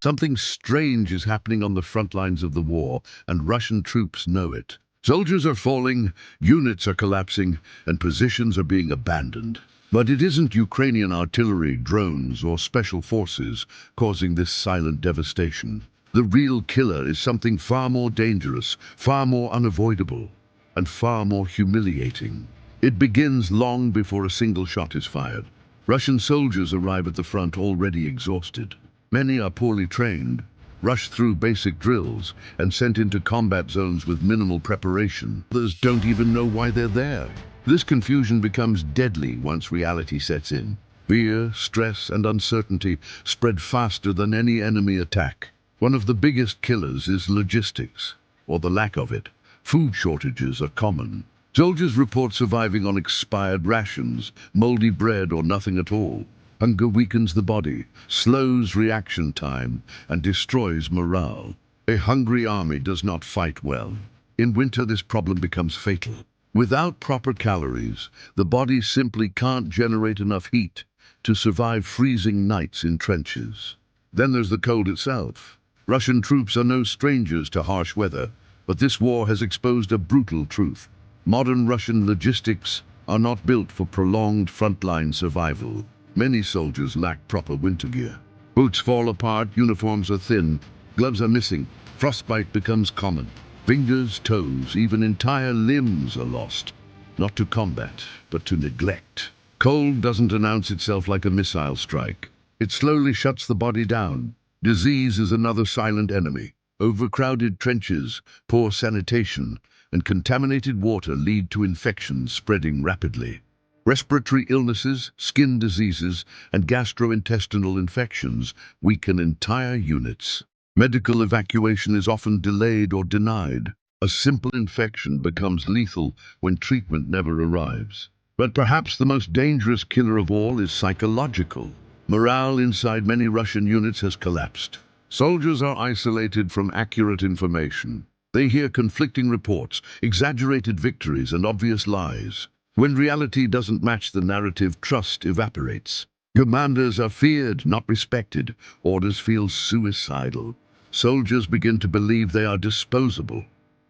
Something strange is happening on the front lines of the war, and Russian troops know it. Soldiers are falling, units are collapsing, and positions are being abandoned. But it isn't Ukrainian artillery, drones, or special forces causing this silent devastation. The real killer is something far more dangerous, far more unavoidable, and far more humiliating. It begins long before a single shot is fired. Russian soldiers arrive at the front already exhausted. Many are poorly trained, rushed through basic drills, and sent into combat zones with minimal preparation. Others don't even know why they're there. This confusion becomes deadly once reality sets in. Fear, stress, and uncertainty spread faster than any enemy attack. One of the biggest killers is logistics, or the lack of it. Food shortages are common. Soldiers report surviving on expired rations, moldy bread, or nothing at all. Hunger weakens the body, slows reaction time, and destroys morale. A hungry army does not fight well. In winter, this problem becomes fatal. Without proper calories, the body simply can't generate enough heat to survive freezing nights in trenches. Then there's the cold itself. Russian troops are no strangers to harsh weather, but this war has exposed a brutal truth. Modern Russian logistics are not built for prolonged frontline survival. Many soldiers lack proper winter gear. Boots fall apart, uniforms are thin, gloves are missing, frostbite becomes common. Fingers, toes, even entire limbs are lost. Not to combat, but to neglect. Cold doesn't announce itself like a missile strike. It slowly shuts the body down. Disease is another silent enemy. Overcrowded trenches, poor sanitation, and contaminated water lead to infections spreading rapidly. Respiratory illnesses, skin diseases, and gastrointestinal infections weaken entire units. Medical evacuation is often delayed or denied. A simple infection becomes lethal when treatment never arrives. But perhaps the most dangerous killer of all is psychological. Morale inside many Russian units has collapsed. Soldiers are isolated from accurate information. They hear conflicting reports, exaggerated victories, and obvious lies. When reality doesn't match the narrative, trust evaporates. Commanders are feared, not respected. Orders feel suicidal. Soldiers begin to believe they are disposable.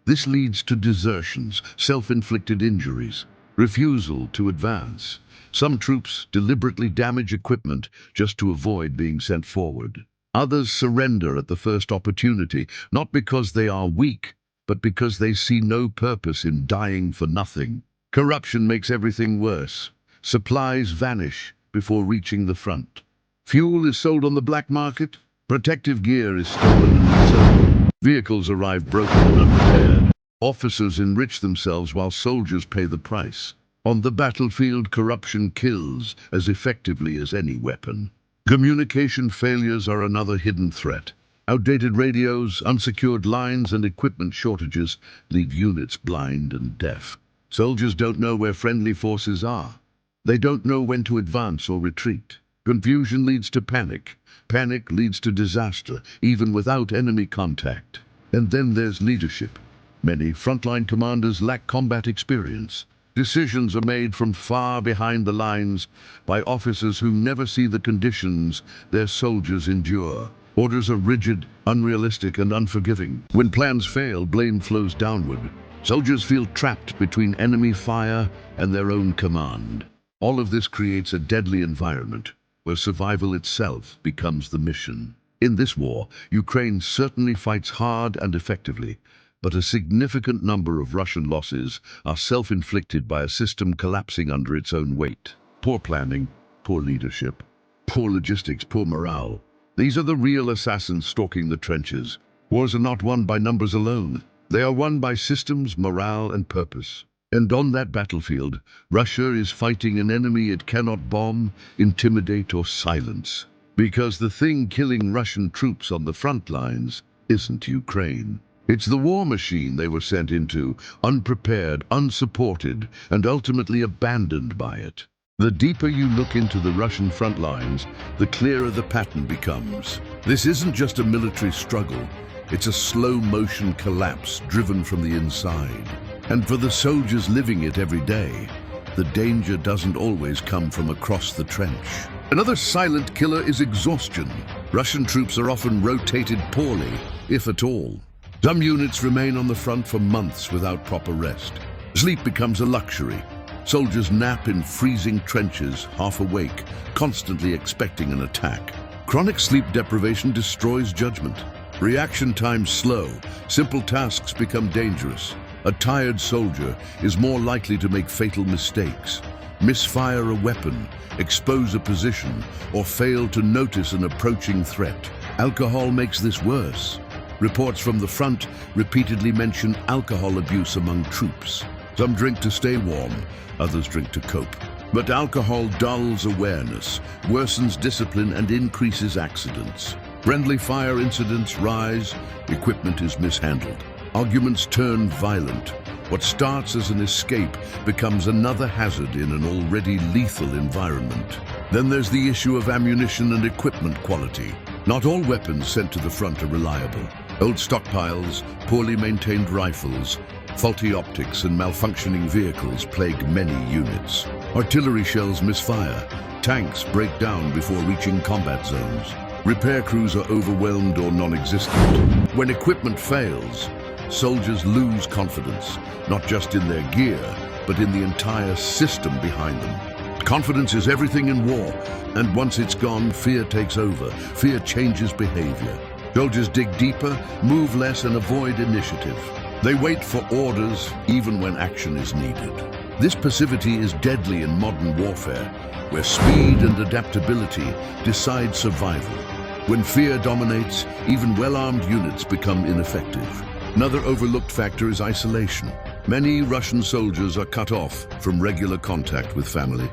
This leads to desertions, self-inflicted injuries, refusal to advance. Some troops deliberately damage equipment just to avoid being sent forward. Others surrender at the first opportunity, not because they are weak, but because they see no purpose in dying for nothing. Corruption makes everything worse. Supplies vanish before reaching the front. Fuel is sold on the black market. Protective gear is stolen and returned. Vehicles arrive broken and unprepared. Officers enrich themselves while soldiers pay the price. On the battlefield, corruption kills as effectively as any weapon. Communication failures are another hidden threat. Outdated radios, unsecured lines, and equipment shortages leave units blind and deaf. Soldiers don't know where friendly forces are. They don't know when to advance or retreat. Confusion leads to panic. Panic leads to disaster, even without enemy contact. And then there's leadership. Many frontline commanders lack combat experience. Decisions are made from far behind the lines by officers who never see the conditions their soldiers endure. Orders are rigid, unrealistic, and unforgiving. When plans fail, blame flows downward. Soldiers feel trapped between enemy fire and their own command. All of this creates a deadly environment where survival itself becomes the mission. In this war, Ukraine certainly fights hard and effectively, but a significant number of Russian losses are self-inflicted by a system collapsing under its own weight. Poor planning, poor leadership, poor logistics, poor morale. These are the real assassins stalking the trenches. Wars are not won by numbers alone. They are won by systems, morale, and purpose. And on that battlefield, Russia is fighting an enemy it cannot bomb, intimidate, or silence. Because the thing killing Russian troops on the front lines isn't Ukraine. It's the war machine they were sent into, unprepared, unsupported, and ultimately abandoned by it. The deeper you look into the Russian front lines, the clearer the pattern becomes. This isn't just a military struggle. It's a slow-motion collapse driven from the inside. And for the soldiers living it every day, the danger doesn't always come from across the trench. Another silent killer is exhaustion. Russian troops are often rotated poorly, if at all. Some units remain on the front for months without proper rest. Sleep becomes a luxury. Soldiers nap in freezing trenches, half awake, constantly expecting an attack. Chronic sleep deprivation destroys judgment. Reaction times slow. Simple tasks become dangerous. A tired soldier is more likely to make fatal mistakes, misfire a weapon, expose a position, or fail to notice an approaching threat. Alcohol makes this worse. Reports from the front repeatedly mention alcohol abuse among troops. Some drink to stay warm, others drink to cope. But alcohol dulls awareness, worsens discipline, and increases accidents. Friendly fire incidents rise, equipment is mishandled. Arguments turn violent. What starts as an escape becomes another hazard in an already lethal environment. Then there's the issue of ammunition and equipment quality. Not all weapons sent to the front are reliable. Old stockpiles, poorly maintained rifles, faulty optics and malfunctioning vehicles plague many units. Artillery shells misfire. Tanks break down before reaching combat zones. Repair crews are overwhelmed or non-existent. When equipment fails, soldiers lose confidence, not just in their gear, but in the entire system behind them. Confidence is everything in war, and once it's gone, fear takes over. Fear changes behavior. Soldiers dig deeper, move less, and avoid initiative. They wait for orders even when action is needed. This passivity is deadly in modern warfare, where speed and adaptability decide survival. When fear dominates, even well-armed units become ineffective. Another overlooked factor is isolation. Many Russian soldiers are cut off from regular contact with family.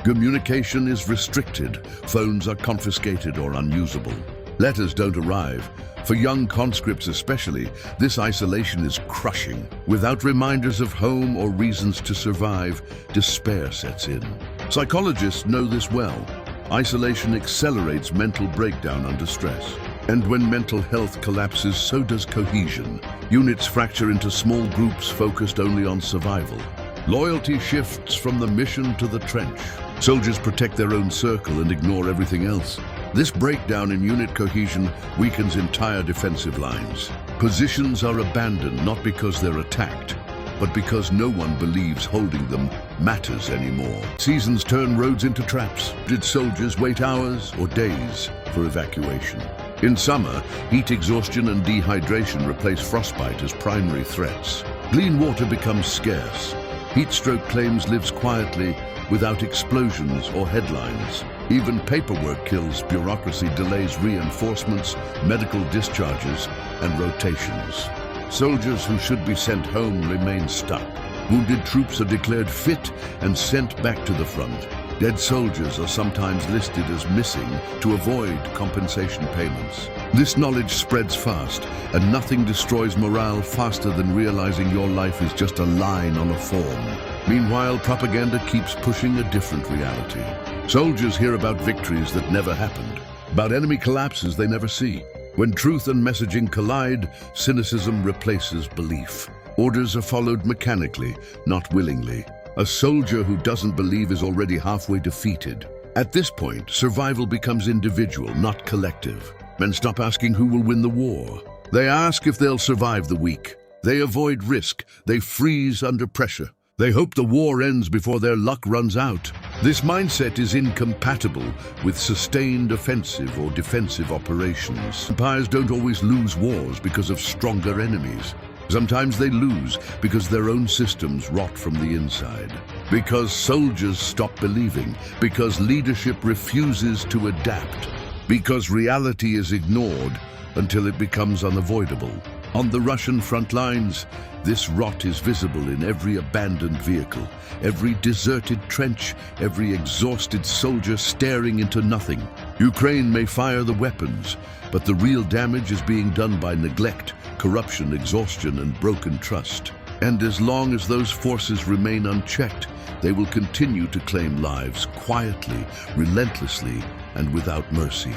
Communication is restricted, phones are confiscated or unusable. Letters don't arrive. For young conscripts especially, this isolation is crushing. Without reminders of home or reasons to survive, despair sets in. Psychologists know this well. Isolation accelerates mental breakdown under stress. And when mental health collapses, so does cohesion. Units fracture into small groups focused only on survival. Loyalty shifts from the mission to the trench. Soldiers protect their own circle and ignore everything else. This breakdown in unit cohesion weakens entire defensive lines. Positions are abandoned not because they're attacked, but because no one believes holding them matters anymore. Seasons turn roads into traps. Did soldiers wait hours or days for evacuation? In summer, heat exhaustion and dehydration replace frostbite as primary threats. Clean water becomes scarce. Heat stroke claims lives quietly without explosions or headlines. Even paperwork kills, bureaucracy delays reinforcements, medical discharges, and rotations. Soldiers who should be sent home remain stuck. Wounded troops are declared fit and sent back to the front. Dead soldiers are sometimes listed as missing to avoid compensation payments. This knowledge spreads fast, and nothing destroys morale faster than realizing your life is just a line on a form. Meanwhile, propaganda keeps pushing a different reality. Soldiers hear about victories that never happened, about enemy collapses they never see. When truth and messaging collide, cynicism replaces belief. Orders are followed mechanically, not willingly. A soldier who doesn't believe is already halfway defeated. At this point, survival becomes individual, not collective. Men stop asking who will win the war. They ask if they'll survive the week. They avoid risk. They freeze under pressure. They hope the war ends before their luck runs out. This mindset is incompatible with sustained offensive or defensive operations. Empires don't always lose wars because of stronger enemies. Sometimes they lose because their own systems rot from the inside. Because soldiers stop believing. Because leadership refuses to adapt. Because reality is ignored until it becomes unavoidable. On the Russian front lines, this rot is visible in every abandoned vehicle, every deserted trench, every exhausted soldier staring into nothing. Ukraine may fire the weapons, but the real damage is being done by neglect, corruption, exhaustion, and broken trust. And as long as those forces remain unchecked, they will continue to claim lives quietly, relentlessly, and without mercy.